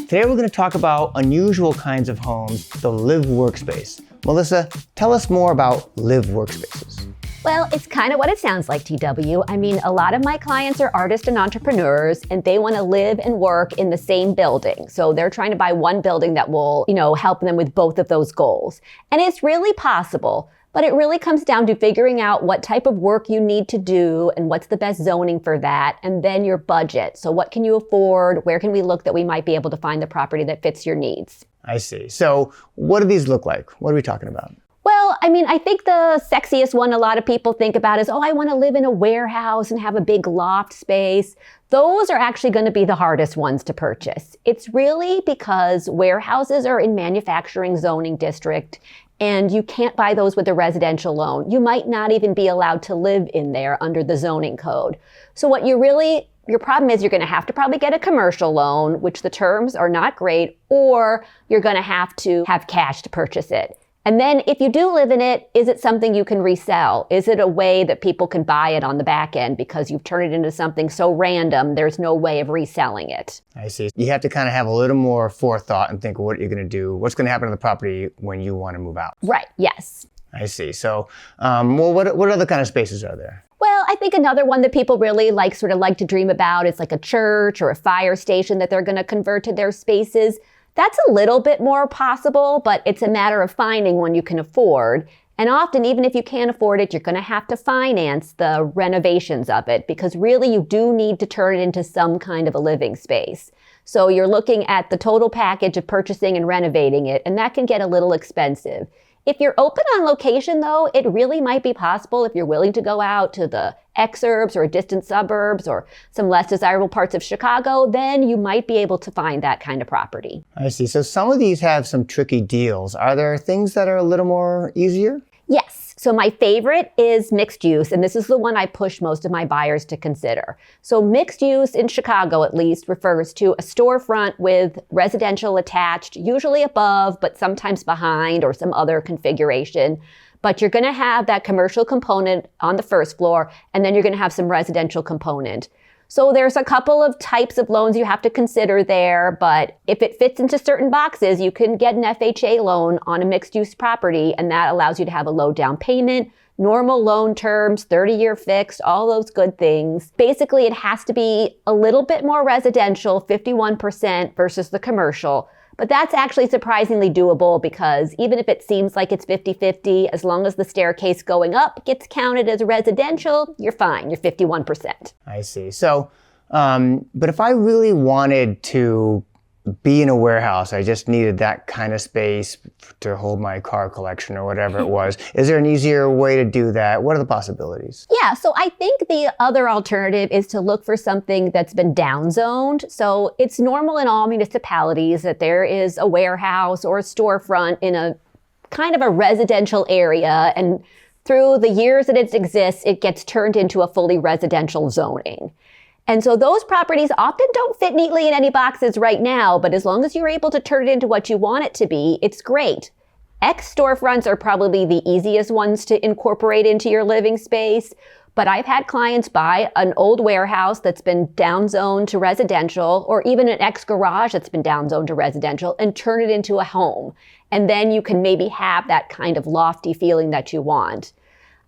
Today we're going to talk about unusual kinds of homes, the live workspace. Melissa, tell us more about live workspaces. Well, it's kind of what it sounds like, TW. I mean, a lot of my clients are artists and entrepreneurs, and they want to live and work in the same building. So they're trying to buy one building that will, help them with both of those goals. And it's really possible, but it really comes down to figuring out what type of work you need to do and what's the best zoning for that, and then your budget. So what can you afford? Where can we look that we might be able to find the property that fits your needs? I see. So what do these look like? What are we talking about? Well, I think the sexiest one a lot of people think about is, I want to live in a warehouse and have a big loft space. Those are actually going to be the hardest ones to purchase. It's really because warehouses are in manufacturing zoning district, and you can't buy those with a residential loan. You might not even be allowed to live in there under the zoning code. So your problem is you're going to have to probably get a commercial loan, which the terms are not great, or you're going to have cash to purchase it. And then if you do live in it, is it something you can resell? Is it a way that people can buy it on the back end because you've turned it into something so random, there's no way of reselling it? I see. You have to kind of have a little more forethought and think what you're going to do, what's going to happen to the property when you want to move out. Right, yes. I see. So, what other kind of spaces are there? Well, I think another one that people really like to dream about is like a church or a fire station that they're going to convert to their spaces. That's a little bit more possible, but it's a matter of finding one you can afford. And often, even if you can't afford it, you're going to have to finance the renovations of it because really you do need to turn it into some kind of a living space. So you're looking at the total package of purchasing and renovating it, and that can get a little expensive. If you're open on location, though, it really might be possible if you're willing to go out to the exurbs or distant suburbs or some less desirable parts of Chicago, then you might be able to find that kind of property. I see. So some of these have some tricky deals. Are there things that are a little more easier? Yes. So my favorite is mixed use, and this is the one I push most of my buyers to consider. So mixed use in Chicago, at least, refers to a storefront with residential attached, usually above, but sometimes behind or some other configuration. But you're going to have that commercial component on the first floor, and then you're going to have some residential component. So there's a couple of types of loans you have to consider there, but if it fits into certain boxes, you can get an FHA loan on a mixed-use property, and that allows you to have a low down payment, normal loan terms, 30-year fixed, all those good things. Basically, it has to be a little bit more residential, 51% versus the commercial. But that's actually surprisingly doable because even if it seems like it's 50-50, as long as the staircase going up gets counted as residential, you're fine. You're 51%. I see. So, but if I really wanted to be in a warehouse, I just needed that kind of space to hold my car collection or whatever it was. Is there an easier way to do that? What are the possibilities? Yeah, so I think the other alternative is to look for something that's been downzoned. So it's normal in all municipalities that there is a warehouse or a storefront in a kind of a residential area, and through the years that it exists, it gets turned into a fully residential zoning. And so those properties often don't fit neatly in any boxes right now, but as long as you're able to turn it into what you want it to be, it's great. Storefronts are probably the easiest ones to incorporate into your living space, but I've had clients buy an old warehouse that's been downzoned to residential, or even an garage that's been downzoned to residential, and turn it into a home. And then you can maybe have that kind of lofty feeling that you want.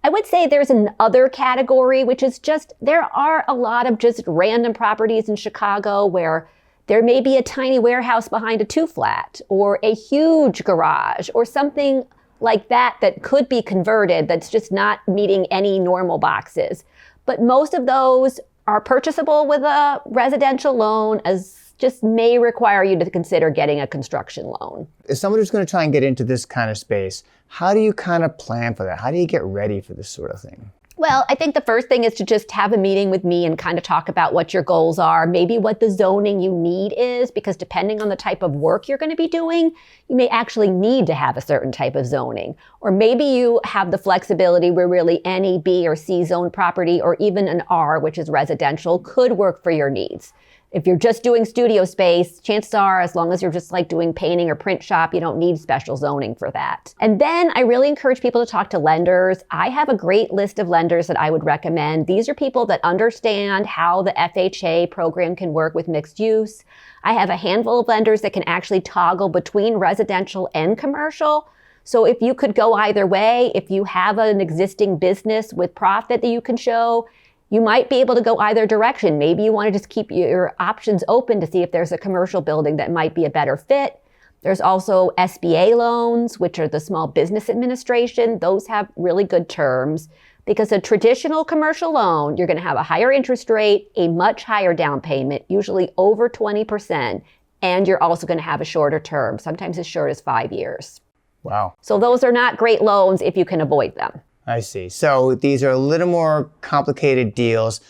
I would say there's another category, which is just, there are a lot of just random properties in Chicago where there may be a tiny warehouse behind a 2-flat or a huge garage or something like that that could be converted that's just not meeting any normal boxes. But most of those are purchasable with a residential loan, as just may require you to consider getting a construction loan. As somebody who's going to try and get into this kind of space, how do you kind of plan for that? How do you get ready for this sort of thing? Well, I think the first thing is to just have a meeting with me and kind of talk about what your goals are, maybe what the zoning you need is, because depending on the type of work you're going to be doing, you may actually need to have a certain type of zoning. Or maybe you have the flexibility where really any B or C zone property or even an R, which is residential, could work for your needs. If you're just doing studio space, chances are, as long as you're just like doing painting or print shop, you don't need special zoning for that. And then I really encourage people to talk to lenders. I have a great list of lenders that I would recommend. These are people that understand how the FHA program can work with mixed use. I have a handful of lenders that can actually toggle between residential and commercial. So if you could go either way, if you have an existing business with profit that you can show, you might be able to go either direction. Maybe you want to just keep your options open to see if there's a commercial building that might be a better fit. There's also SBA loans, which are the Small Business Administration. Those have really good terms because a traditional commercial loan, you're going to have a higher interest rate, a much higher down payment, usually over 20%, and you're also going to have a shorter term, sometimes as short as 5 years. Wow. So those are not great loans if you can avoid them. I see. So these are a little more complicated deals.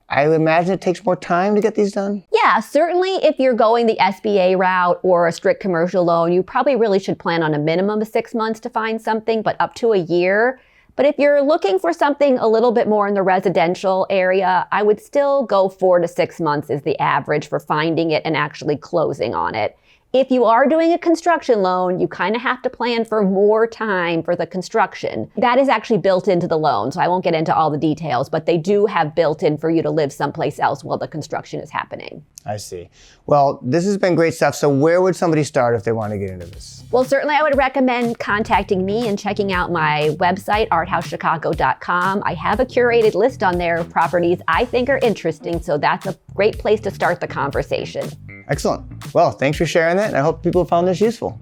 I would imagine it takes more time to get these done? Yeah, certainly if you're going the SBA route or a strict commercial loan, you probably really should plan on a minimum of 6 months to find something, but up to a year. But if you're looking for something a little bit more in the residential area, I would still go 4 to 6 months is the average for finding it and actually closing on it. If you are doing a construction loan, you kind of have to plan for more time for the construction. That is actually built into the loan, so I won't get into all the details, but they do have built in for you to live someplace else while the construction is happening. I see. Well, this has been great stuff. So where would somebody start if they want to get into this? Well, certainly I would recommend contacting me and checking out my website, arthousechicago.com. I have a curated list on there of properties I think are interesting, so that's a great place to start the conversation. Excellent. Well, thanks for sharing that, and I hope people found this useful.